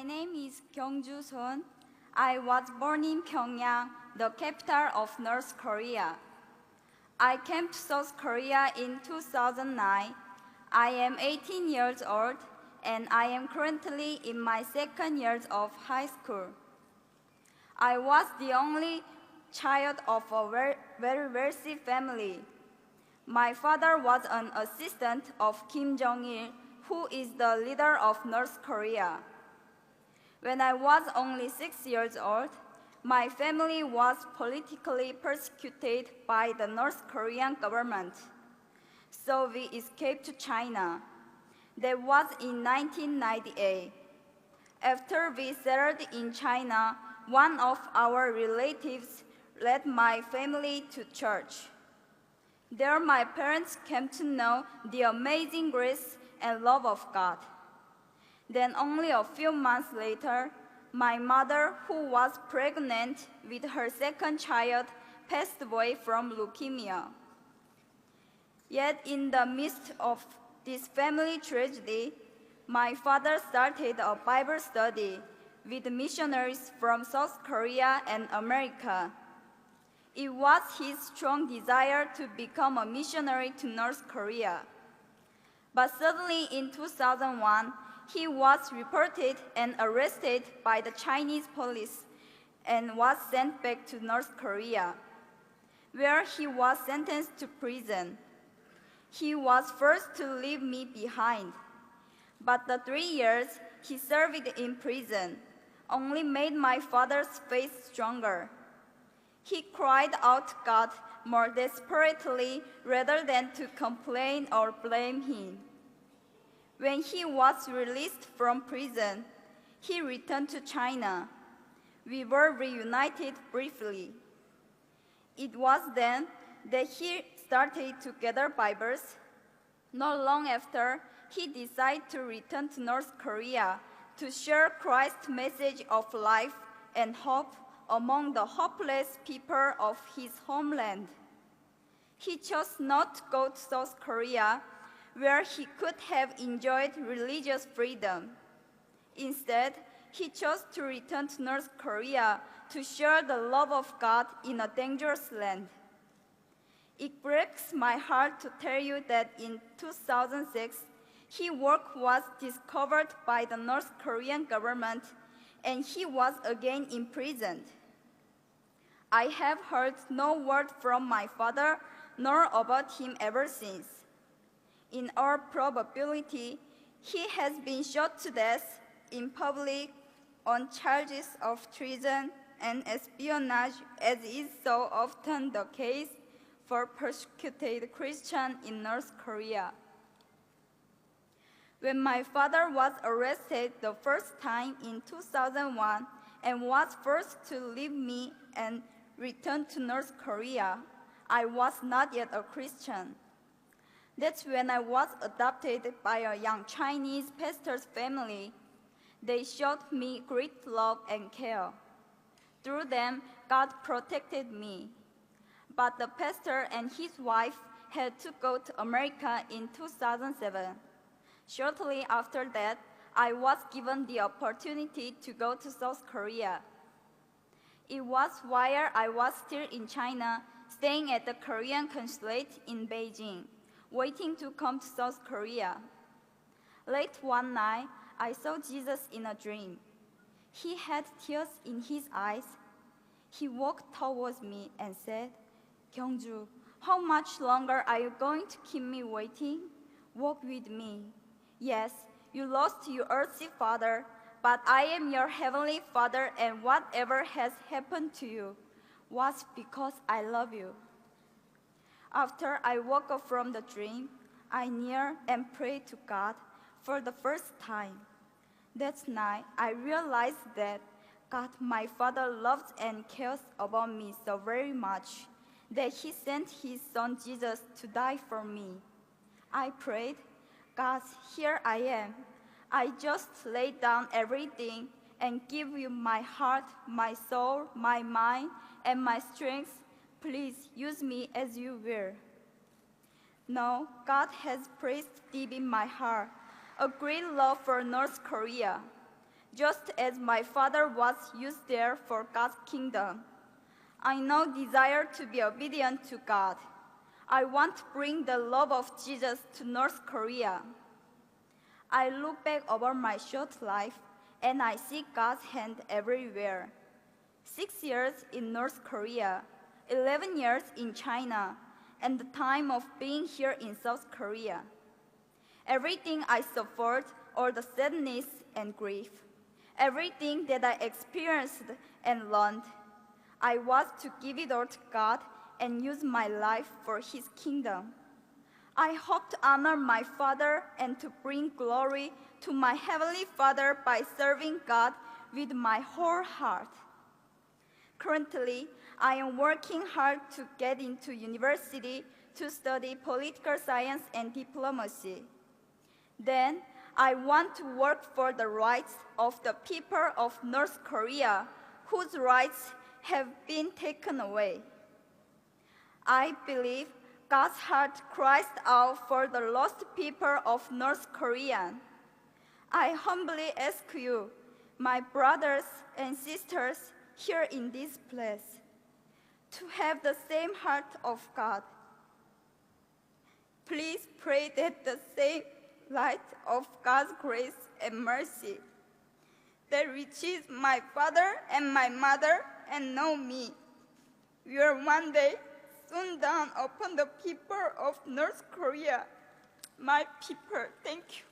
My name is Kyungju Son. I was born in Pyongyang, the capital of North Korea. I came to South Korea in 2009. I am 18 years old, and I am currently in my second year of high school. I was the only child of a very wealthy family. My father was an assistant of Kim Jong-il, who is the leader of North Korea. When I was only 6 years old, my family was politically persecuted by the North Korean government. So we escaped to China. That was in 1998. After we settled in China, one of our relatives led my family to church. There my parents came to know the amazing grace and love of God. Then only a few months later, my mother, who was pregnant with her second child, passed away from leukemia. Yet in the midst of this family tragedy, my father started a Bible study with missionaries from South Korea and America. It was his strong desire to become a missionary to North Korea. But suddenly in 2001, he was reported and arrested by the Chinese police and was sent back to North Korea, where he was sentenced to prison. He was forced to leave me behind, but the 3 years he served in prison only made my father's faith stronger. He cried out to God more desperately rather than to complain or blame him. When he was released from prison, he returned to China. We were reunited briefly. It was then that he started to gather Bibles. Not long after, he decided to return to North Korea to share Christ's message of life and hope among the hopeless people of his homeland. He chose not to go to South Korea, where he could have enjoyed religious freedom. Instead, he chose to return to North Korea to share the love of God in a dangerous land. It breaks my heart to tell you that in 2006, his work was discovered by the North Korean government and he was again imprisoned. I have heard no word from my father nor about him ever since. In all probability, he has been shot to death in public on charges of treason and espionage, as is so often the case for persecuted Christians in North Korea. When my father was arrested the first time in 2001 and was forced to leave me and return to North Korea, I was not yet a Christian. That's when I was adopted by a young Chinese pastor's family. They showed me great love and care. Through them, God protected me. But the pastor and his wife had to go to America in 2007. Shortly after that, I was given the opportunity to go to South Korea. It was while I was still in China, staying at the Korean consulate in Beijing, waiting to come to South Korea. Late one night, I saw Jesus in a dream. He had tears in his eyes. He walked towards me and said, "Kyungju, how much longer are you going to keep me waiting? Walk with me. Yes, you lost your earthly father, but I am your heavenly Father, and whatever has happened to you was because I love you." After I woke up from the dream, I kneeled and prayed to God for the first time. That night, I realized that God, my Father, loves and cares about me so very much that He sent His Son Jesus to die for me. I prayed, "God, here I am. I just lay down everything and give you my heart, my soul, my mind, and my strength. Please use me as you will." Now, God has placed deep in my heart a great love for North Korea. just as my father was used there for God's kingdom. I now desire to be obedient to God. I want to bring the love of Jesus to North Korea. I look back over my short life and I see God's hand everywhere. 6 years in North Korea, 11 years in China, and the time of being here in South Korea. Everything I suffered, all the sadness and grief, everything that I experienced and learned, I was to give it all to God and use my life for His kingdom. I hope to honor my Father and to bring glory to my Heavenly Father by serving God with my whole heart. Currently, I am working hard to get into university to study political science and diplomacy. Then, I want to work for the rights of the people of North Korea, whose rights have been taken away. I believe God's heart cries out for the lost people of North Korea. I humbly ask you, my brothers and sisters here in this place, to have the same heart of God. Please pray that the same light of God's grace and mercy that reaches my father and my mother and know me will one day soon dawn upon the people of North Korea. My people, thank you.